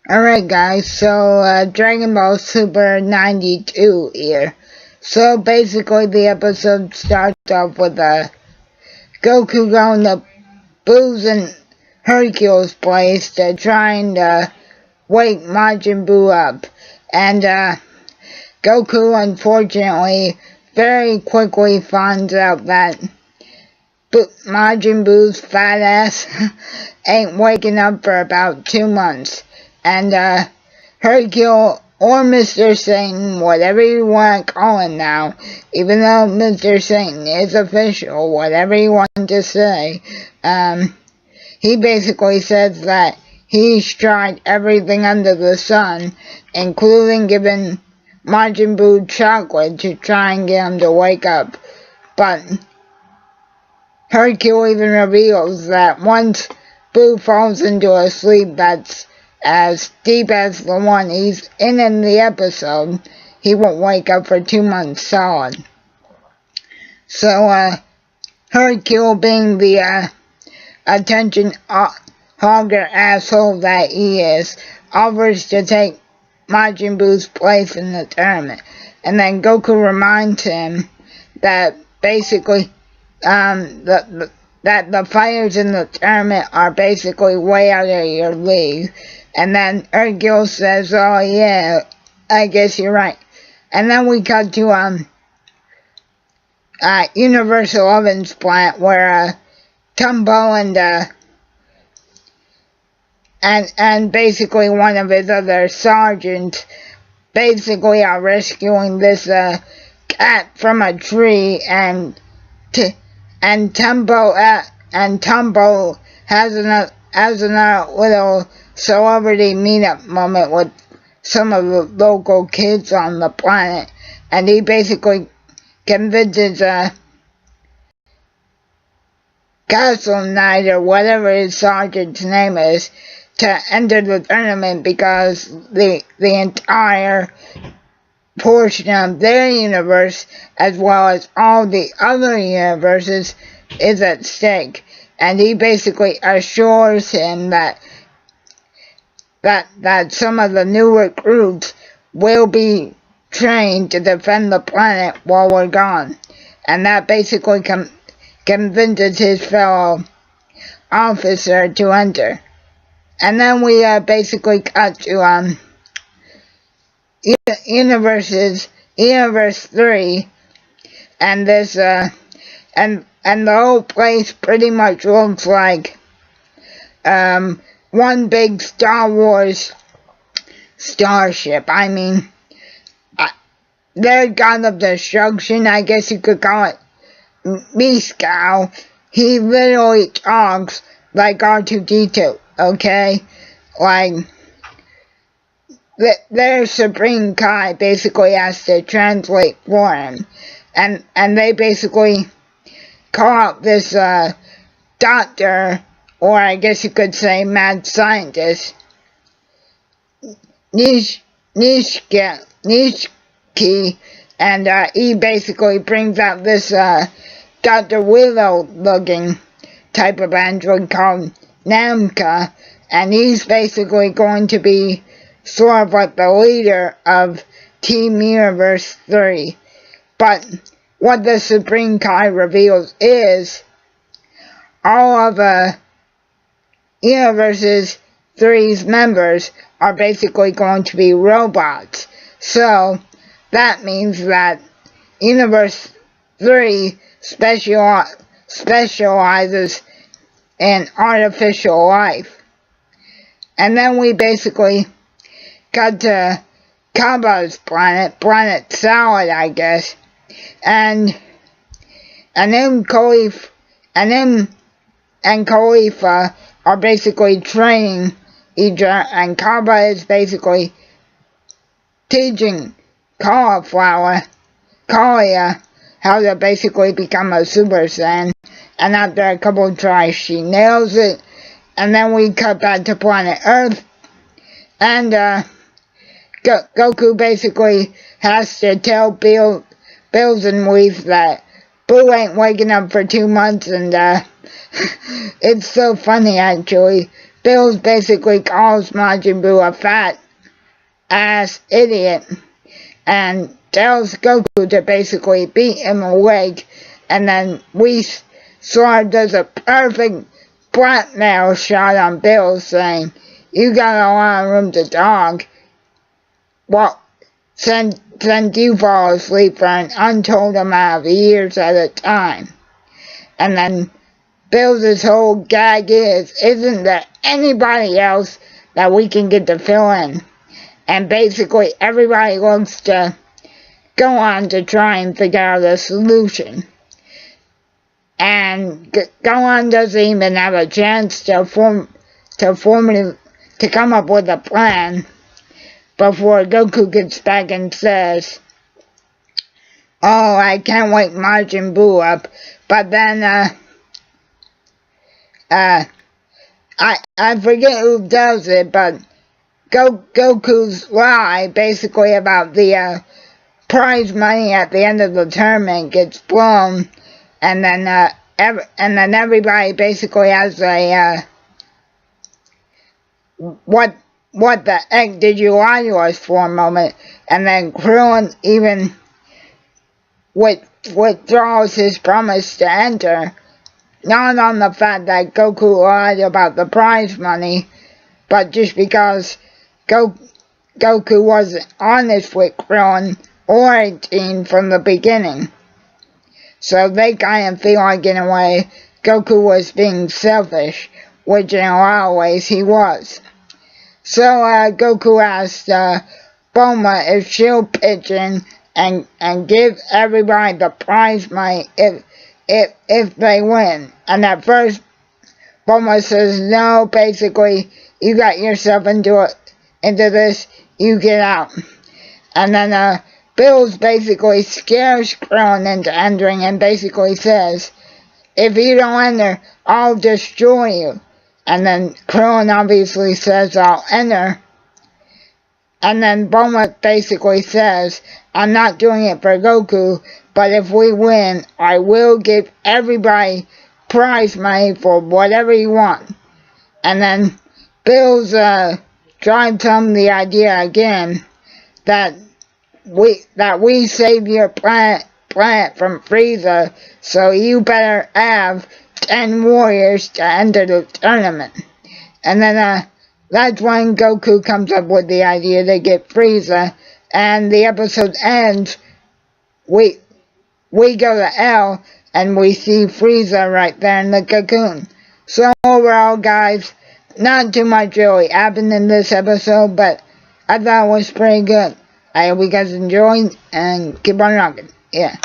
Alright guys, so Dragon Ball Super 92 here. So basically the episode starts off with Goku going to Boo's and Hercule's place to try and wake Majin Buu up. And Goku unfortunately very quickly finds out that Majin Buu's fat ass ain't waking up for about 2 months. And Hercule or Mr. Satan, whatever you want to call him now, even though Mr. Satan is official, whatever you want to say, he basically says that he's tried everything under the sun, including giving Majin Buu chocolate to try and get him to wake up. But Hercule even reveals that once Buu falls into a sleep that's as deep as the one he's in the episode, he won't wake up for 2 months solid. So, Hercule, being the attention hogger asshole that he is, offers to take Majin Buu's place in the tournament. And then Goku reminds him that basically that the fighters in the tournament are basically way out of your league. And then Hercule says, oh yeah, I guess you're right. And then we cut to Universe 11's plant where Tumbo and basically one of his other sergeants basically are rescuing this cat from a tree, and Tumbo has another little celebrity meetup moment with some of the local kids on the planet, and he basically convinces Castle Knight, or whatever his sergeant's name is, to enter the tournament because the entire portion of their universe, as well as all the other universes, is at stake. And he basically assures him that some of the new recruits will be trained to defend the planet while we're gone. And that basically convinces his fellow officer to enter. And then we basically cut to Universe 3, and this and the whole place pretty much looks like one big Star Wars starship. I mean, their god of destruction, I guess you could call it Miskow. He literally talks like R2-D2, okay? Like, their Supreme Kai basically has to translate for him. And they basically call out this doctor, or I guess you could say mad scientist, Nishiki, and he basically brings out this Dr. Willow-looking type of android called Namka, and he's basically going to be sort of like the leader of Team Universe 3. But what the Supreme Kai reveals is all of Universe 3's members are basically going to be robots. So that means that Universe 3 specializes in artificial life. And then we basically got to Kaba's planet Salad, I guess. And him and Khalifa are basically training each other, and Kaba is basically teaching Kalia how to basically become a Super Saiyan. And after a couple of tries, she nails it. And then we cut back to planet Earth, and Goku basically has to tell Bills and Weef that Buu ain't waking up for 2 months, and it's so funny actually, Bills basically calls Majin Buu a fat ass idiot and tells Goku to basically beat him awake, and then Sora does a perfect blackmail shot on Bills, saying, "You got a lot of room to talk. Well, since you fall asleep for an untold amount of years at a time." And then Bills' whole gag is, "Isn't there anybody else that we can get to fill in?" And basically everybody looks to go on to try and figure out a solution. And Gohan doesn't even have a chance to come up with a plan before Goku gets back and says, "Oh, I can't wake Majin Buu up." But then I forget who does it, but Goku's lie basically about the prize money at the end of the tournament gets blown, and then everybody basically has a what the heck did you lie to us for a moment, and then Krillin even withdraws his promise to enter, not on the fact that Goku lied about the prize money, but just because Goku wasn't honest with Krillin or 18 from the beginning. So they kind of feel like, in a way, Goku was being selfish, which in a lot of ways he was. So Goku asked Bulma if she'll pitch in and give everybody the prize money if they win. And at first Bulma says, "No, basically you got yourself into this, you get out." And then Bills basically scares Krillin into entering and basically says, "If you don't enter, I'll destroy you." And then Krillin obviously says, "I'll enter." And then Bulma basically says, "I'm not doing it for Goku, but if we win, I will give everybody prize money for whatever you want." And then Bills drives home the idea again that we saved your planet from Frieza, so you better have 10 warriors to enter the tournament. And then that's when Goku comes up with the idea to get Frieza, and the episode ends. We go to L, and we see Frieza right there in the cocoon. So overall, guys, not too much really happened in this episode, but I thought it was pretty good. I hope you guys enjoyed, and keep on rocking. Yeah.